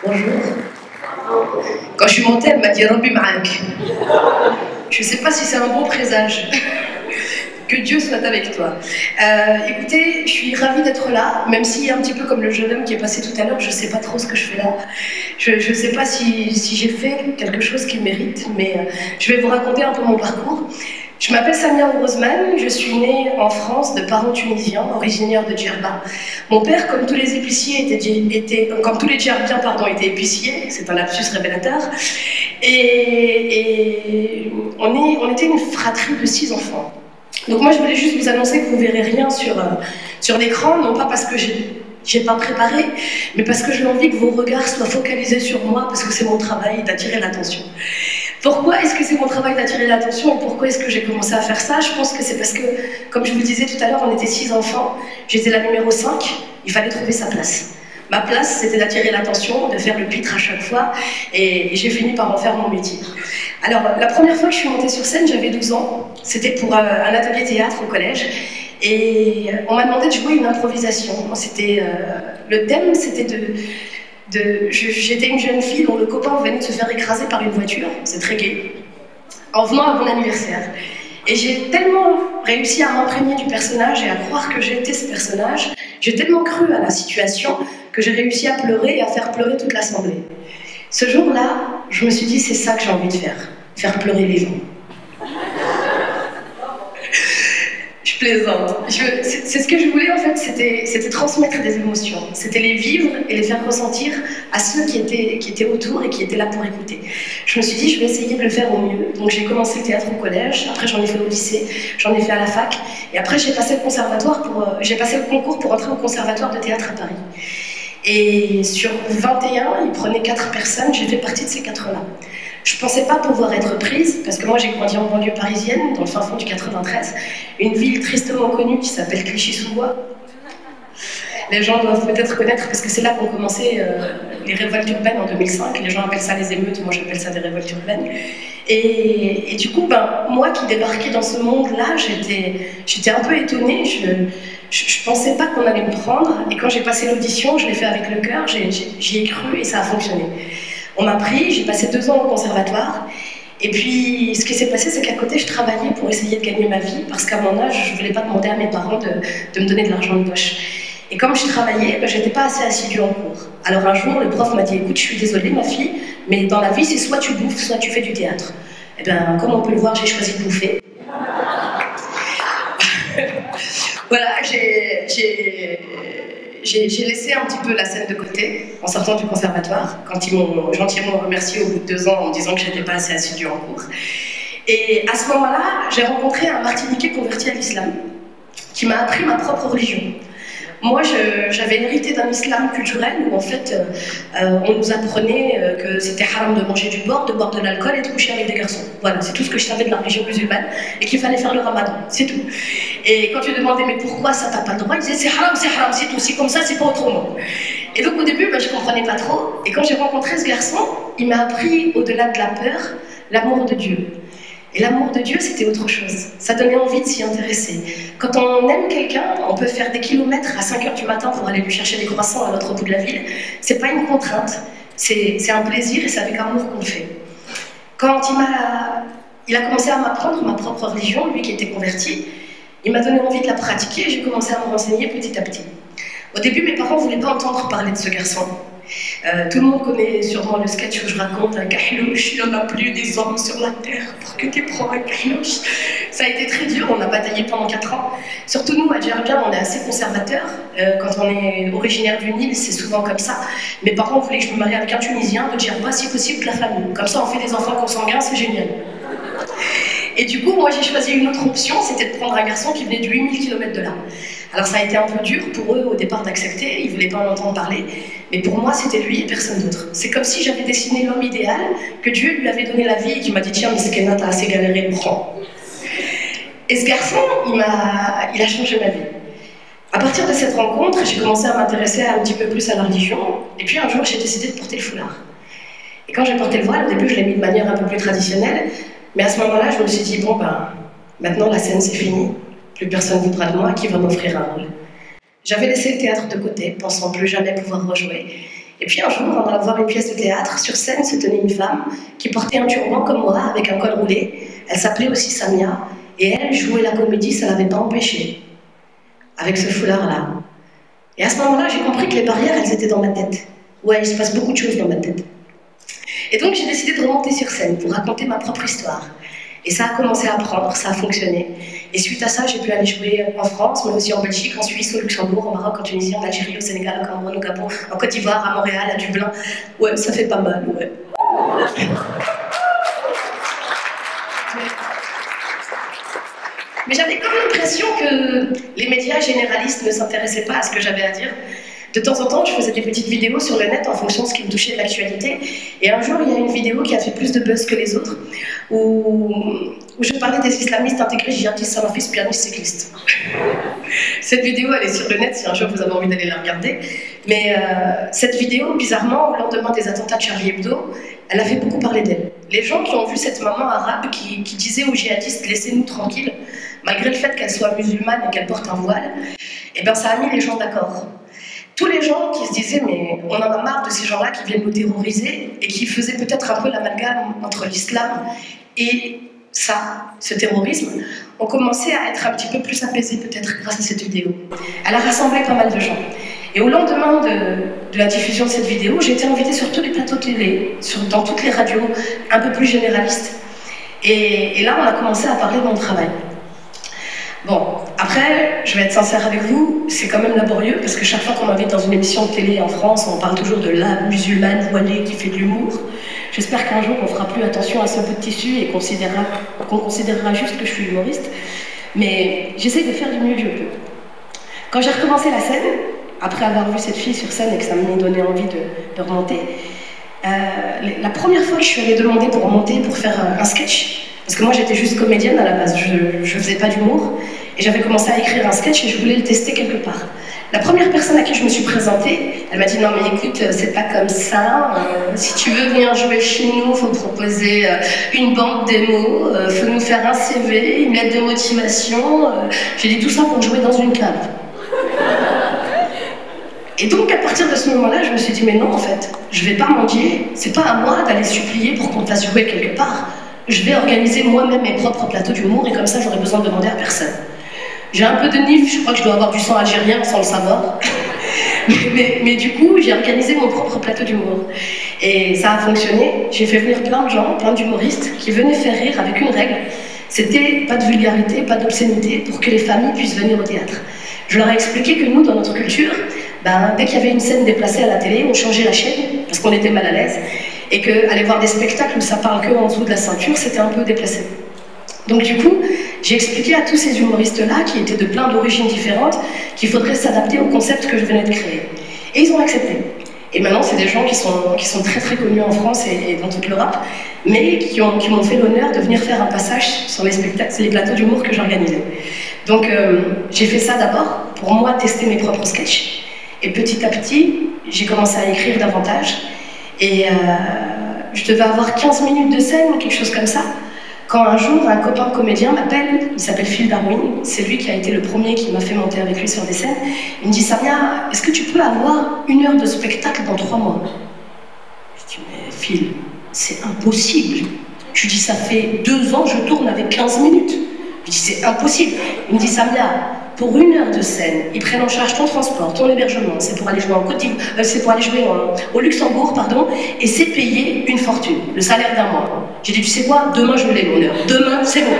Bonjour. Quand je suis montée, elle m'a dit Rabbi Ma'ak. Je ne sais pas si c'est un bon présage. Que Dieu soit avec toi. Écoutez, je suis ravie d'être là, même si un petit peu comme le jeune homme qui est passé tout à l'heure, je ne sais pas trop ce que je fais là. Je ne sais pas si j'ai fait quelque chose qui mérite, mais je vais vous raconter un peu mon parcours. Je m'appelle Samia Ourozman, je suis née en France de parents tunisiens, originaires de Djerba. Mon père, comme tous les épiciers, comme tous les Djerbiens, était épicier, c'est un lapsus révélateur. Et on était une fratrie de 6 enfants. Donc moi, je voulais juste vous annoncer que vous ne verrez rien sur l'écran, non pas parce que j'ai pas préparé, mais parce que j'ai envie que vos regards soient focalisés sur moi, parce que c'est mon travail d'attirer l'attention. Pourquoi est-ce que c'est mon travail d'attirer l'attention et pourquoi est-ce que j'ai commencé à faire ça? Je pense que c'est parce que, comme je vous disais tout à l'heure, on était 6 enfants, j'étais la numéro 5, il fallait trouver sa place. Ma place, c'était d'attirer l'attention, de faire le pitre à chaque fois, et j'ai fini par en faire mon métier. Alors, la première fois que je suis montée sur scène, j'avais 12 ans, c'était pour un atelier théâtre au collège, et on m'a demandé de jouer une improvisation. Le thème, c'était j'étais une jeune fille dont le copain venait de se faire écraser par une voiture, c'est très gai, en venant à mon anniversaire. Et j'ai tellement réussi à m'imprégner du personnage et à croire que j'étais ce personnage, j'ai tellement cru à la situation que j'ai réussi à pleurer et à faire pleurer toute l'assemblée. Ce jour-là, je me suis dit, c'est ça que j'ai envie de faire pleurer les gens. Je plaisante. C'est ce que je voulais en fait, c'était transmettre des émotions. C'était les vivre et les faire ressentir à ceux qui étaient autour et qui étaient là pour écouter. Je me suis dit, je vais essayer de le faire au mieux. Donc j'ai commencé le théâtre au collège, après j'en ai fait au lycée, j'en ai fait à la fac, et après j'ai passé le concours pour entrer au conservatoire de théâtre à Paris. Et sur 21, ils prenaient 4 personnes, j'ai fait partie de ces 4-là. Je ne pensais pas pouvoir être prise, parce que moi j'ai grandi en banlieue parisienne, dans le fin fond du 93, une ville tristement connue qui s'appelle Clichy-sous-Bois. Les gens doivent peut-être connaître, parce que c'est là qu'ont commencé les révoltes urbaines en 2005. Les gens appellent ça les émeutes, moi j'appelle ça des révoltes urbaines. Et du coup, moi qui débarquais dans ce monde-là, j'étais un peu étonnée. Je pensais pas qu'on allait me prendre, et quand j'ai passé l'audition, je l'ai fait avec le cœur, j'y ai cru et ça a fonctionné. On m'a pris, j'ai passé 2 ans au conservatoire, et puis ce qui s'est passé, c'est qu'à côté, je travaillais pour essayer de gagner ma vie, parce qu'à mon âge, je ne voulais pas demander à mes parents de me donner de l'argent de poche. Et comme je travaillais, je n'étais pas assez assidue en cours. Alors un jour, le prof m'a dit, écoute, je suis désolée ma fille, mais dans la vie, c'est soit tu bouffes, soit tu fais du théâtre. Et bien, comme on peut le voir, j'ai choisi de bouffer. Voilà, j'ai laissé un petit peu la scène de côté en sortant du conservatoire, quand ils m'ont gentiment remercié au bout de 2 ans en me disant que je n'étais pas assez assidue en cours. Et à ce moment-là, j'ai rencontré un Martiniquais converti à l'islam qui m'a appris ma propre religion. Moi, j'avais hérité d'un islam culturel où en fait, on nous apprenait que c'était haram de manger du porc, de boire de l'alcool et de coucher avec des garçons. Voilà, c'est tout ce que je savais de la religion musulmane et qu'il fallait faire le ramadan, c'est tout. Et quand tu demandais mais pourquoi ça t'as pas le droit, ils disaient c'est haram, c'est tout, c'est comme ça, c'est pas autrement. Et donc au début, je comprenais pas trop. Et quand j'ai rencontré ce garçon, il m'a appris au-delà de la peur, l'amour de Dieu. Et l'amour de Dieu, c'était autre chose. Ça donnait envie de s'y intéresser. Quand on aime quelqu'un, on peut faire des kilomètres à 5 h du matin pour aller lui chercher des croissants à l'autre bout de la ville. C'est pas une contrainte, c'est un plaisir et c'est avec amour qu'on le fait. Quand il a commencé à m'apprendre ma propre religion, lui qui était converti, il m'a donné envie de la pratiquer et j'ai commencé à me renseigner petit à petit. Au début, mes parents ne voulaient pas entendre parler de ce garçon. Tout le monde connaît sûrement le sketch où je raconte un kahlouche, il n'y en a plus des hommes sur la terre pour que tu prends un kahlouche. Ça a été très dur, on a bataillé pendant 4 ans. Surtout nous, à Djerba, on est assez conservateurs. Quand on est originaire du Nil, c'est souvent comme ça. Mes parents voulaient que je me marie avec un Tunisien, de Djerba, si possible, de la famille. Comme ça, on fait des enfants consanguins, c'est génial. Et du coup, moi, j'ai choisi une autre option, c'était de prendre un garçon qui venait de 8000 km de là. Alors ça a été un peu dur pour eux au départ d'accepter, ils ne voulaient pas en entendre parler, mais pour moi c'était lui et personne d'autre. C'est comme si j'avais dessiné l'homme idéal, que Dieu lui avait donné la vie et qui m'a dit tiens, Miskena, t'as assez galéré, prends. Et ce garçon, il a changé ma vie. À partir de cette rencontre, j'ai commencé à m'intéresser un petit peu plus à la religion, et puis un jour j'ai décidé de porter le foulard. Et quand j'ai porté le voile, au début je l'ai mis de manière un peu plus traditionnelle, mais à ce moment-là je me suis dit bon maintenant la scène c'est fini. Plus personne ne voudra de moi, qui va m'offrir un rôle. J'avais laissé le théâtre de côté, pensant plus jamais pouvoir rejouer. Et puis un jour, en allant voir une pièce de théâtre, sur scène se tenait une femme qui portait un turban comme moi, avec un col roulé. Elle s'appelait aussi Samia, et elle jouait la comédie, ça ne l'avait pas empêchée, avec ce foulard-là. Et à ce moment-là, j'ai compris que les barrières, elles étaient dans ma tête. Ouais, il se passe beaucoup de choses dans ma tête. Et donc j'ai décidé de remonter sur scène pour raconter ma propre histoire. Et ça a commencé à prendre, ça a fonctionné. Et suite à ça, j'ai pu aller jouer en France, mais aussi en Belgique, en Suisse, au Luxembourg, au Maroc, en Tunisie, en Algérie, au Sénégal, au Cameroun, au Gabon, en Côte d'Ivoire, à Montréal, à Dublin. Ouais, ça fait pas mal, ouais. Mais j'avais comme l'impression que les médias généralistes ne s'intéressaient pas à ce que j'avais à dire. De temps en temps, je faisais des petites vidéos sur le net en fonction de ce qui me touchait de l'actualité. Et un jour, il y a une vidéo qui a fait plus de buzz que les autres, où je parlais des islamistes intégrés, djihadistes, salafistes, pianistes, cyclistes. Cette vidéo, elle est sur le net si un jour vous avez envie d'aller la regarder. Mais cette vidéo, bizarrement, au lendemain des attentats de Charlie Hebdo, elle a fait beaucoup parler d'elle. Les gens qui ont vu cette maman arabe qui disait aux djihadistes « laissez-nous tranquilles », malgré le fait qu'elle soit musulmane et qu'elle porte un voile, eh ben, ça a mis les gens d'accord. Tous les gens qui se disaient « mais on en a marre de ces gens-là qui viennent nous terroriser » et qui faisaient peut-être un peu l'amalgame entre l'islam et ça, ce terrorisme, ont commencé à être un petit peu plus apaisés peut-être grâce à cette vidéo. Elle a rassemblé pas mal de gens. Et au lendemain de la diffusion de cette vidéo, j'ai été invitée sur tous les plateaux de télé, dans toutes les radios, un peu plus généralistes. Et là, on a commencé à parler de mon travail. Bon, après, je vais être sincère avec vous, c'est quand même laborieux, parce que chaque fois qu'on m'invite dans une émission de télé en France, on parle toujours de la musulmane voilée qui fait de l'humour. J'espère qu'un jour, on fera plus attention à ce bout de tissu et qu'on considérera juste que je suis humoriste. Mais j'essaie de faire du mieux que je peux. Quand j'ai recommencé la scène, après avoir vu cette fille sur scène et que ça m'a donné envie de remonter, la première fois que je suis allée demander pour remonter, pour faire un sketch, parce que moi j'étais juste comédienne à la base, je faisais pas d'humour, et j'avais commencé à écrire un sketch et je voulais le tester quelque part. La première personne à qui je me suis présentée, elle m'a dit « non mais écoute, c'est pas comme ça, si tu veux venir jouer chez nous, il faut proposer une banque démo, il faut nous faire un CV, une lettre de motivation, j'ai dit tout ça pour jouer dans une cave. » Et donc à partir de ce moment-là, je me suis dit « mais non en fait, je vais pas mendier, c'est pas à moi d'aller supplier pour qu'on me fasse jouer quelque part, je vais organiser moi-même mes propres plateaux d'humour et comme ça j'aurai besoin de demander à personne. » J'ai un peu de nif, je crois que je dois avoir du sang algérien sans le savoir. mais du coup, j'ai organisé mon propre plateau d'humour. Et ça a fonctionné. J'ai fait venir plein de gens, plein d'humoristes qui venaient faire rire avec une règle. C'était pas de vulgarité, pas d'obscénité pour que les familles puissent venir au théâtre. Je leur ai expliqué que nous, dans notre culture, dès qu'il y avait une scène déplacée à la télé, on changeait la chaîne parce qu'on était mal à l'aise. Et qu'aller voir des spectacles où ça parle que en dessous de la ceinture, c'était un peu déplacé. Donc du coup, j'ai expliqué à tous ces humoristes-là, qui étaient de plein d'origines différentes, qu'il faudrait s'adapter au concept que je venais de créer. Et ils ont accepté. Et maintenant, c'est des gens qui sont très très connus en France et dans toute l'Europe, mais qui m'ont fait l'honneur de venir faire un passage sur les spectacles, les plateaux d'humour que j'organisais. Donc j'ai fait ça d'abord, pour moi, tester mes propres sketchs. Et petit à petit, j'ai commencé à écrire davantage. Et je devais avoir 15 minutes de scène ou quelque chose comme ça. Quand un jour, un copain comédien m'appelle, il s'appelle Phil Darwin, c'est lui qui a été le premier qui m'a fait monter avec lui sur des scènes. Il me dit « Samia, est-ce que tu peux avoir 1 heure de spectacle dans 3 mois ?» Je dis « mais Phil, c'est impossible. » Je lui dis « ça fait 2 ans, je tourne avec 15 minutes. » Je lui dis « c'est impossible. » Il me dit « Samia, pour 1 heure de scène, ils prennent en charge ton transport, ton hébergement, c'est pour aller jouer en Côte d'Ivoire, c'est pour aller jouer au Luxembourg, pardon, et c'est payé une fortune, le salaire d'un mois. J'ai dit, tu sais quoi, demain je l'ai mon heure, demain c'est bon.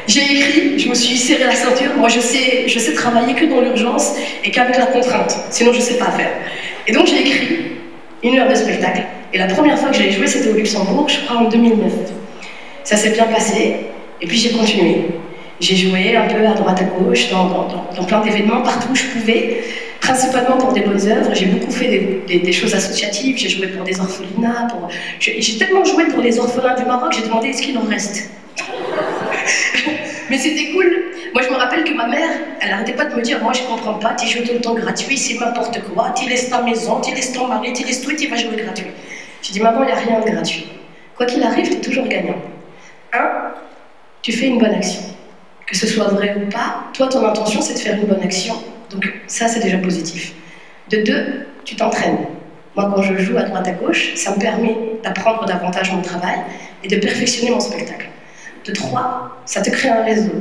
J'ai écrit, je me suis serré la ceinture, moi je sais travailler que dans l'urgence et qu'avec la contrainte, sinon je sais pas faire. Et donc j'ai écrit 1 heure de spectacle, et la première fois que j'ai joué c'était au Luxembourg, je crois en 2009. Ça s'est bien passé, et puis j'ai continué. J'ai joué un peu à droite à gauche, dans plein d'événements, partout où je pouvais, principalement pour des bonnes œuvres. J'ai beaucoup fait des choses associatives, j'ai joué pour des orphelinats, j'ai tellement joué pour les orphelins du Maroc, j'ai demandé est-ce qu'il en reste. Mais c'était cool. Moi je me rappelle que ma mère, elle n'arrêtait pas de me dire, moi je comprends pas, tu joues tout le temps gratuit, c'est n'importe quoi, tu laisses ta maison, tu laisses ton mari, tu laisses tout et tu vas jouer gratuit. J'ai dit, maman, il n'y a rien de gratuit. Quoi qu'il arrive, tu es toujours gagnant. 1, tu fais une bonne action. Que ce soit vrai ou pas, toi, ton intention, c'est de faire une bonne action. Donc ça, c'est déjà positif. De 2, tu t'entraînes. Moi, quand je joue à droite à gauche, ça me permet d'apprendre davantage mon travail et de perfectionner mon spectacle. De 3, ça te crée un réseau.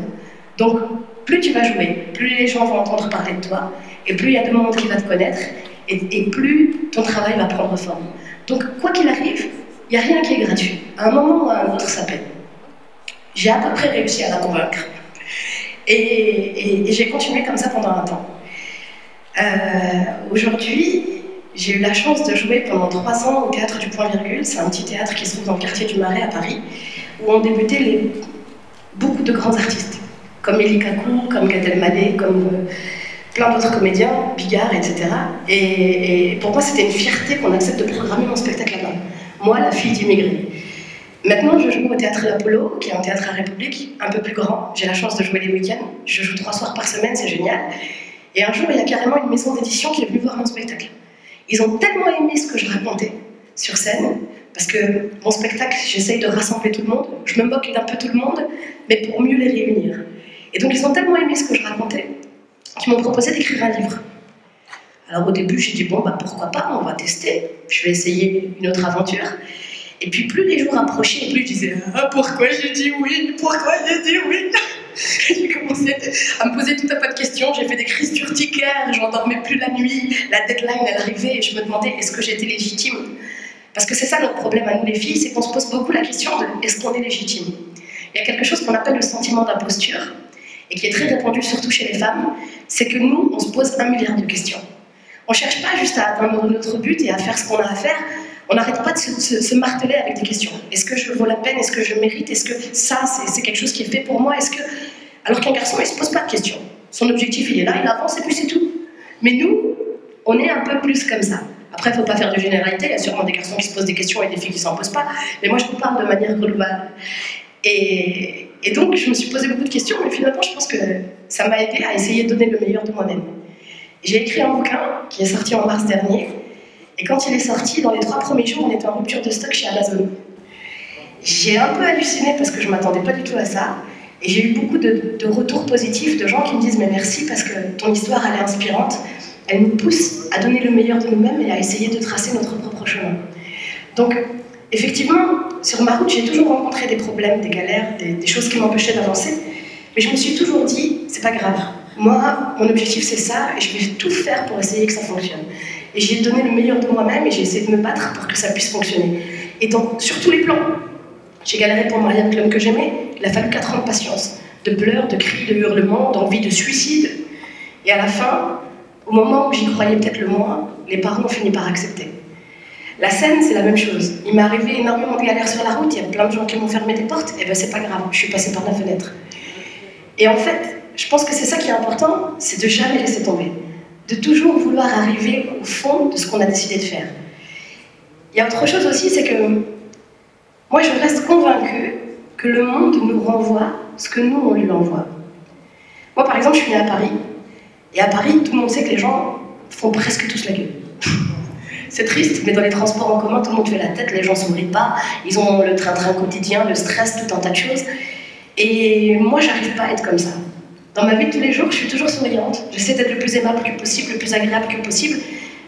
Donc, plus tu vas jouer, plus les gens vont entendre parler de toi, et plus il y a de monde qui va te connaître, et plus ton travail va prendre forme. Donc, quoi qu'il arrive, il n'y a rien qui est gratuit. À un moment ou à un autre, ça paie. J'ai à peu près réussi à la convaincre. Et j'ai continué comme ça pendant un temps. Aujourd'hui, j'ai eu la chance de jouer pendant 3 ans au Théâtre du Point Virgule. C'est un petit théâtre qui se trouve dans le quartier du Marais à Paris, où ont débuté beaucoup de grands artistes, comme Elie Kakou, comme Gad Elmaleh, comme plein d'autres comédiens, Bigard, etc. Et pour moi, c'était une fierté qu'on accepte de programmer mon spectacle là-bas. Moi, la fille d'immigrés. Maintenant, je joue au Théâtre l'Apollo, qui est un théâtre à République, un peu plus grand. J'ai la chance de jouer les week-ends. Je joue 3 soirs par semaine, c'est génial. Et un jour, il y a carrément une maison d'édition qui est venue voir mon spectacle. Ils ont tellement aimé ce que je racontais sur scène, parce que mon spectacle, j'essaye de rassembler tout le monde, je me moque d'un peu tout le monde, mais pour mieux les réunir. Et donc, ils ont tellement aimé ce que je racontais qu'ils m'ont proposé d'écrire un livre. Alors au début, j'ai dit, bon, bah, pourquoi pas, on va tester, je vais essayer une autre aventure. Et puis plus les jours approchaient, plus je disais, ah, pourquoi j'ai dit oui, pourquoi j'ai dit oui. J'ai commencé à me poser tout un tas de questions, j'ai fait des crises d'urticaire, je n'endormais plus la nuit, la deadline elle arrivait et je me demandais est-ce que j'étais légitime. Parce que c'est ça notre problème à nous les filles, c'est qu'on se pose beaucoup la question de est-ce qu'on est légitime. Il y a quelque chose qu'on appelle le sentiment d'imposture, et qui est très répandu surtout chez les femmes, c'est que nous, on se pose 1 milliard de questions. On ne cherche pas juste à atteindre notre but et à faire ce qu'on a à faire, on n'arrête pas de se marteler avec des questions. Est-ce que je vaux la peine? Est-ce que je mérite? Est-ce que ça, c'est quelque chose qui est fait pour moi? Est-ce que... Alors qu'un garçon, il ne se pose pas de questions. Son objectif, il est là, il avance et puis c'est tout. Mais nous, on est un peu plus comme ça. Après, il ne faut pas faire de généralité, il y a sûrement des garçons qui se posent des questions et des filles qui ne s'en posent pas. Mais moi, je vous parle de manière globale. Et donc, je me suis posé beaucoup de questions, mais finalement, je pense que ça m'a aidé à essayer de donner le meilleur de moi-même. J'ai écrit un bouquin qui est sorti en mars dernier. Et quand il est sorti, dans les 3 premiers jours, on était en rupture de stock chez Amazon. J'ai un peu halluciné parce que je ne m'attendais pas du tout à ça. Et j'ai eu beaucoup de retours positifs de gens qui me disent « Mais merci parce que ton histoire, elle est inspirante. Elle nous pousse à donner le meilleur de nous-mêmes et à essayer de tracer notre propre chemin. » Donc, effectivement, sur ma route, j'ai toujours rencontré des problèmes, des galères, des choses qui m'empêchaient d'avancer. Mais je me suis toujours dit « C'est pas grave. Moi, mon objectif, c'est ça et je vais tout faire pour essayer que ça fonctionne. » Et j'ai donné le meilleur de moi-même et j'ai essayé de me battre pour que ça puisse fonctionner. Et donc, sur tous les plans, j'ai galéré pour me marier avec l'homme que j'aimais. Il a fallu 4 ans de patience, de pleurs, de cris, de hurlements, d'envie de suicide. Et à la fin, au moment où j'y croyais peut-être le moins, les parents ont fini par accepter. La scène, c'est la même chose. Il m'est arrivé énormément de galères sur la route, il y a plein de gens qui m'ont fermé des portes, et ben c'est pas grave, je suis passée par la fenêtre. Et en fait, je pense que c'est ça qui est important, c'est de jamais laisser tomber. De toujours vouloir arriver au fond de ce qu'on a décidé de faire. Il y a autre chose aussi, c'est que moi je reste convaincue que le monde nous renvoie ce que nous on lui envoie. Moi par exemple je suis née à Paris, et à Paris tout le monde sait que les gens font presque tous la gueule. C'est triste, mais dans les transports en commun tout le monde fait la tête, les gens ne sourient pas, ils ont le train-train quotidien, le stress, tout un tas de choses. Et moi j'arrive pas à être comme ça. Dans ma vie de tous les jours, je suis toujours souriante. J'essaie d'être le plus aimable que possible, le plus agréable que possible.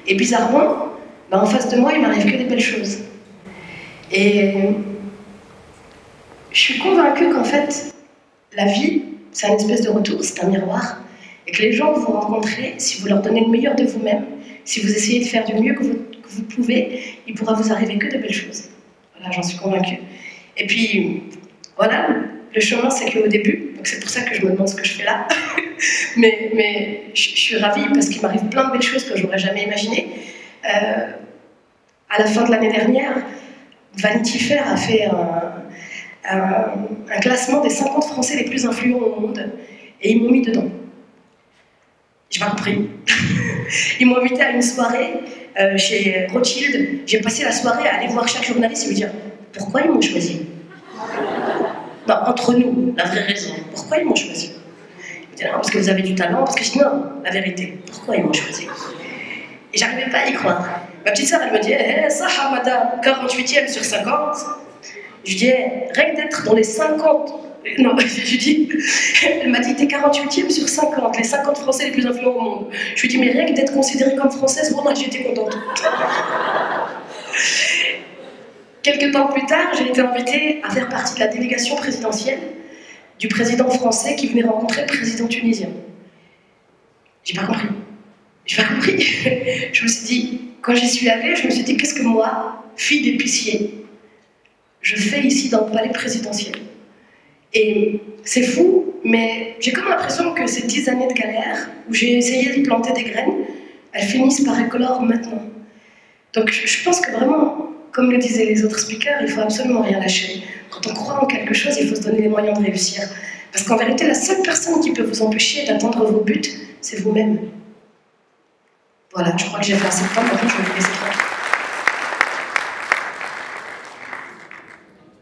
Et bizarrement, en face de moi, il m'arrive que des belles choses. Et je suis convaincue qu'en fait, la vie, c'est une espèce de retour, c'est un miroir. Et que les gens que vous rencontrez, si vous leur donnez le meilleur de vous-même, si vous essayez de faire du mieux que vous pouvez, il pourra vous arriver que de belles choses. Voilà, j'en suis convaincue. Et puis, voilà, le chemin, c'est qu'au début, donc c'est pour ça que je me demande ce que je fais là. mais je suis ravie parce qu'il m'arrive plein de belles choses que je n'aurais jamais imaginées. À la fin de l'année dernière, Vanity Fair a fait un classement des 50 Français les plus influents au monde et ils m'ont mis dedans. J'ai pas compris. Ils m'ont invité à une soirée chez Rothschild. J'ai passé la soirée à aller voir chaque journaliste et lui dire pourquoi ils m'ont choisi. Non, entre nous, la vraie raison. Pourquoi ils m'ont choisi? Il dit non, parce que vous avez du talent, parce que je dis non, la vérité. Pourquoi ils m'ont choisi? Et j'arrivais pas à y croire. Ma petite sœur, elle me dit ça, madame, 48e sur 50. Je dis rien que d'être dans les 50 Non, je dis, elle m'a dit, t'es 48e sur 50, les 50 Français les plus influents au monde. Je lui dis, mais rien que d'être considérée comme française, moi j'étais contente. Quelques temps plus tard, j'ai été invitée à faire partie de la délégation présidentielle du président français qui venait rencontrer le président tunisien. J'ai pas compris. J'ai pas compris. Je me suis dit, quand j'y suis allée, je me suis dit, qu'est-ce que moi, fille d'épicier, je fais ici dans le palais présidentiel? Et c'est fou, mais j'ai comme l'impression que ces 10 années de galère, où j'ai essayé de planter des graines, elles finissent par éclore maintenant. Donc je pense que vraiment, comme le disaient les autres speakers, il faut absolument rien lâcher. Quand on croit en quelque chose, il faut se donner les moyens de réussir. Parce qu'en vérité, la seule personne qui peut vous empêcher d'atteindre vos buts, c'est vous-même. Voilà, je crois que j'ai fait assez de temps, maintenant je vais vous laisser.